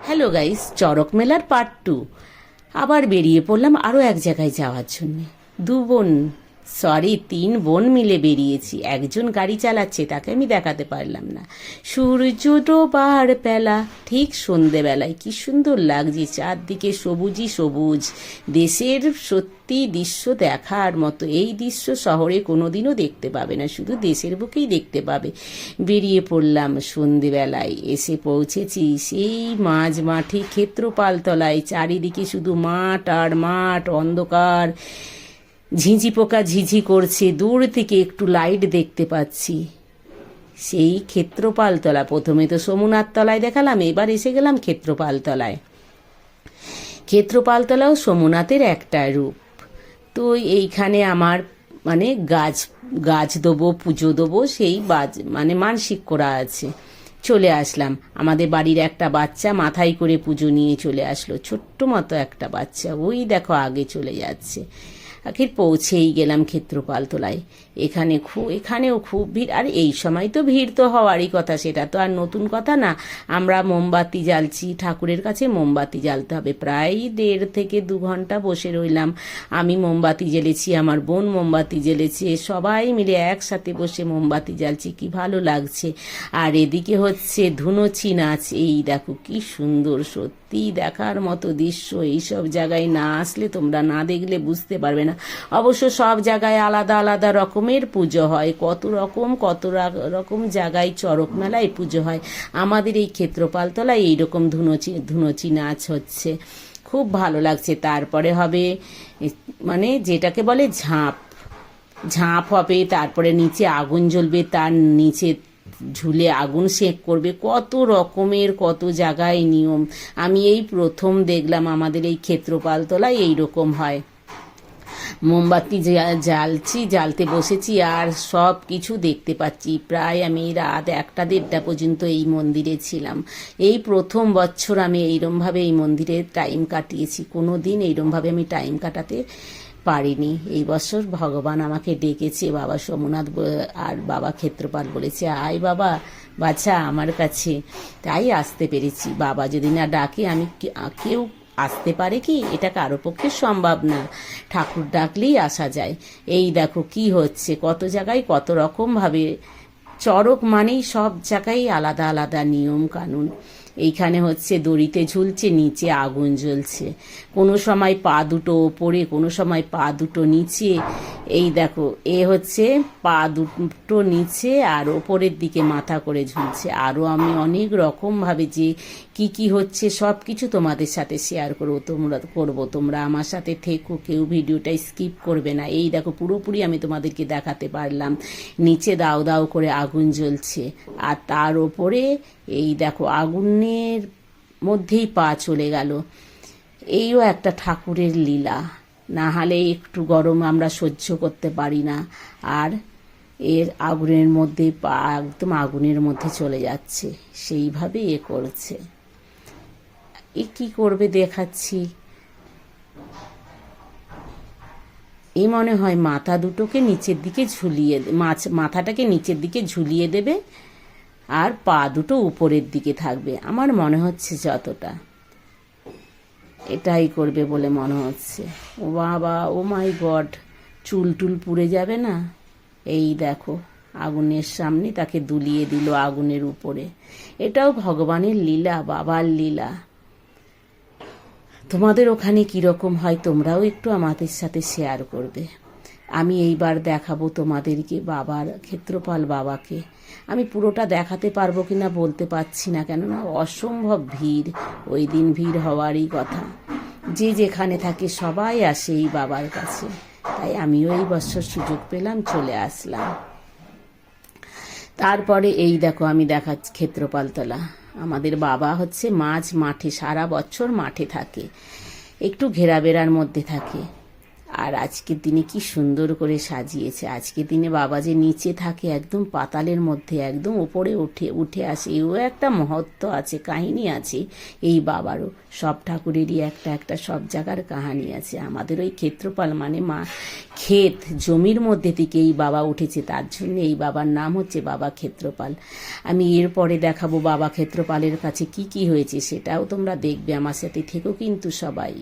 Hello guys, Charak মেলার part 2 আবার বেরিয়ে পড়লাম আরও এক জায়গায় যাওয়ার জন্য। 3 বোন মিলে বেরিয়েছি। একজন গাড়ি চালাচ্ছে, তাকে আমি দেখাতে পারলাম না। সূর্য ডোবার বেলা, ঠিক সন্ধেবেলায় কি সুন্দর লাগছে, চারদিকে সবুজই সবুজ। দেশের সত্যি দৃশ্য দেখার মতো। এই দৃশ্য শহরে কোনোদিনও দেখতে পাবে না, শুধু দেশের বুকেই দেখতে পাবে। বেরিয়ে পড়লাম সন্ধেবেলায়, এসে পৌঁছেছি সেই মাঝ মাঠে ক্ষেত্রপালতলায়। চারিদিকে শুধু মাঠ আর মাঠ, অন্ধকার। ঝিঁঝি পোকা ঝিঝি করছে, দূর থেকে একটু লাইট দেখতে পাচ্ছি। সেই ক্ষেত্রপালতলা, প্রথমে তো সোমনাথ তলায় দেখালাম, এবার এসে গেলাম ক্ষেত্রপালতলায়। ক্ষেত্রপালতলাও সোমনাথের একটা রূপ। তো এইখানে আমার গাছ দেবো, পুজো দেবো, সেই মানসিক করা আছে। চলে আসলাম। আমাদের বাড়ির একটা বাচ্চা মাথায় করে পুজো নিয়ে চলে আসলো, ছোট্ট মতো একটা বাচ্চা। ওই দেখো আগে চলে যাচ্ছে। আখির পৌঁছেই গেলাম ক্ষেত্রপালতলায়। এখানেও খুব ভিড়। আর এই সময় তো ভিড় তো হওয়ারই কথা, সেটা তো আর নতুন কথা না। আমরা মোমবাতি জ্বালছি, ঠাকুরের কাছে মোমবাতি জ্বালতে হবে। প্রায় 1.5 থেকে 2 ঘন্টা বসে রইলাম। আমি মোমবাতি জ্বেলেছি, আমার বোন মোমবাতি জ্বেলেছে, সবাই মিলে একসাথে বসে মোমবাতি জ্বালছি। কি ভালো লাগছে। আর এদিকে হচ্ছে ধুনুচি নাচ। এই দেখো কি সুন্দর, সত্যি দেখার মতো দৃশ্য। এইসব জায়গায় না আসলে, তোমরা না দেখলে বুঝতে পারবে না। অবশ্য সব জায়গায় আলাদা আলাদা রকমের পুজো হয়, কত রকম জায়গায় চড়ক মেলায় পুজো হয়। আমাদের এই ক্ষেত্রপালতলায় এইরকম ধুনুচি নাচ হচ্ছে, খুব ভালো লাগছে। তারপরে হবে যেটাকে বলে ঝাঁপ হবে। তারপরে নিচে আগুন জ্বলবে, তার নিচে ঝুলে আগুন সেঁক করবে। কত জায়গায় নিয়ম। আমি এই প্রথম দেখলাম আমাদের এই ক্ষেত্রপালতলায় এইরকম হয়। মোমবাতি জ্বালতে বসেছি আর সব কিছু দেখতে পাচ্ছি। প্রায় আমি রাত 1টা-1.5টা পর্যন্ত এই মন্দিরে ছিলাম। এই প্রথম বছর আমি এইরমভাবে এই মন্দিরে টাইম কাটিয়েছি। কোনো দিন এইরমভাবে আমি টাইম কাটাতে পারিনি। এই বছর ভগবান আমাকে ডেকেছে, বাবা সোমনাথ আর বাবা ক্ষেত্রপাল বলেছে, আয় বাবা বাছা আমার কাছে। তাই আসতে পেরেছি। বাবা যদি না ডাকে কেউ আসতে পারে কি? এটা কারো পক্ষে সম্ভব না। ঠাকুর ডাকলেই আসা যায়। এই দেখো কি হচ্ছে, কত জায়গায় কত রকমভাবে। চড়ক মানেই সব জায়গায় আলাদা আলাদা নিয়ম কানুন। এইখানে হচ্ছে দড়িতে ঝুলছে, নিচে আগুন জ্বলছে। কোনো সময় পা দুটো ওপরে, কোনো সময় পা দুটো নিচে। এই দেখো, হচ্ছে পা দুটো নিচে আর ওপরের দিকে মাথা করে ঝুলছে। আরও আমি অনেক রকমভাবে যে কি হচ্ছে সব কিছু তোমাদের সাথে শেয়ার করবো। তোমরা আমার সাথে থেকো, কেউ ভিডিওটা স্কিপ করবে না। এই দেখো পুরোপুরি আমি তোমাদেরকে দেখাতে পারলাম। নিচে দাও দাও করে আগুন জ্বলছে, আর তার ওপরে এই দেখো আগুনের মধ্যেই পা চলে গেল। এইও একটা ঠাকুরের লীলা। না হলে একটু গরম আমরা সহ্য করতে পারি না, আর আগুনের মধ্যে পা একদম আগুনের মধ্যে চলে যাচ্ছে, সেইভাবে করছে। কি করবে দেখাচ্ছি। এই মনে হয় মাথা দুটোকে নিচের দিকে মাথাটাকে নিচের দিকে ঝুলিয়ে দেবে, আর পা দুটো উপরের দিকে থাকবে। আমার মনে হচ্ছে যতটা, এটাই করবে বলে মনে হচ্ছে। ও বাবা, ও মাই গড, চুল পুড়ে যাবে না? এই দেখো আগুনের সামনে তাকে দুলিয়ে দিল আগুনের উপরে। এটাও ভগবানের লীলা, বাবার লীলা। তোমাদের ওখানে কীরকম হয় তোমরাও একটু আমাদের সাথে শেয়ার করবে। আমি এইবার দেখাবো তোমাদেরকে ক্ষেত্রপাল বাবাকে। আমি পুরোটা দেখাতে পারবো কিনা বলতে পারছি না, কেননা অসম্ভব ভিড়। ওই দিন ভিড় হওয়ারই কথা। যে যেখানে থাকে সবাই আসে এই বাবার কাছে। তাই আমিও এই বছর সুযোগ পেলাম, চলে আসলাম। তারপরে এই দেখো আমি দেখাচ্ছি ক্ষেত্রপালতলা। আমাদের বাবা হচ্ছে মাঠে সারা বছর মাঠে থাকে, একটু ঘেরাবেড়ার মধ্যে থাকে। আর আজকের দিনে কি সুন্দর করে সাজিয়েছে। আজকের দিনে বাবা যে নিচে থাকে একদম পাতালের মধ্যে, একদম ওপরে উঠে আসে, এও একটা মহত্ব আছে, কাহিনী আছে এই বাবারও। সব ঠাকুরেরই একটা একটা সব জায়গার কাহিনী আছে। আমাদের ওই ক্ষেত্রপাল মানে ক্ষেত জমির মধ্যে থেকে এই বাবা উঠেছে, তার জন্য এই বাবার নাম হচ্ছে বাবা ক্ষেত্রপাল। আমি এরপরে দেখাবো বাবা ক্ষেত্রপালের কাছে কি কি হয়েছে, সেটাও তোমরা দেখবে। আমার সাথে থেকো কিন্তু সবাই।